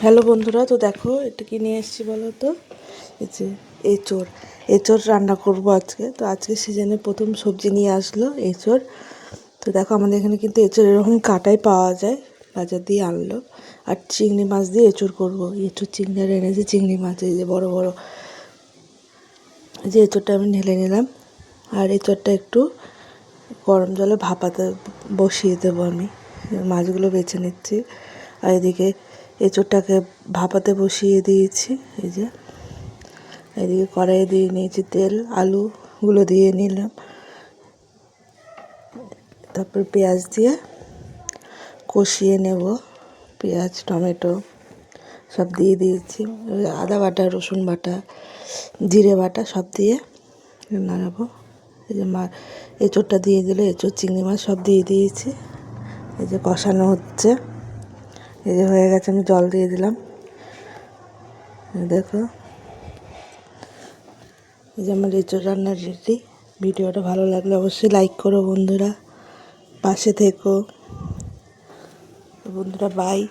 Hello বন্ধুরা, তো দেখো এটা কি নিয়ে এসেছি বলো তো। এই যে এঁচোড় এঁচোড় রান্না করবো আজকে। তো আজকে সিজনে প্রথম সবজি নিয়ে আসলো এঁচোড়। তো দেখো আমাদের এখানে কিন্তু এঁচোড় এরকম কাটাই পাওয়া যায়, বাজার দিয়ে আনলো। আর চিংড়ি মাছ দিয়ে এঁচোড় করবো। এঁচোড় চিংড়ি আর এনেছে চিংড়ি মাছ, এই যে বড় বড়। যে এঁচোড়টা আমি ঢেলে নিলাম, আর এঁচোড়টা একটু গরম জলে ভাপাতে বসিয়ে দেবো। আমি মাছগুলো বেছে নিচ্ছি, আর এদিকে এঁচোড়টাকে ভাপাতে বসিয়ে দিয়েছি। এই যে এদিকে কড়াইয়ে দিয়ে নিয়েছি তেল, আলুগুলো দিয়ে নিলাম, তারপর পেঁয়াজ দিয়ে কষিয়ে নেব। পেঁয়াজ টমেটো সব দিয়ে দিয়েছি, আদা বাটা রসুন বাটা জিরে বাটা সব দিয়ে নাড়াবো। এই যে এঁচোড়টা দিয়ে দিলে, এঁচোড় চিংড়ি মাছ সব দিয়ে দিয়েছি। এই যে কষানো হচ্ছে, এই যে হয়ে গেছে। আমি জল দিয়ে দিলাম। দেখো এই যে আমার এঁচোড় রান্নার রেডি। ভিডিওটা ভালো লাগলে অবশ্যই লাইক করো বন্ধুরা, পাশে থেকো বন্ধুরা। বাই।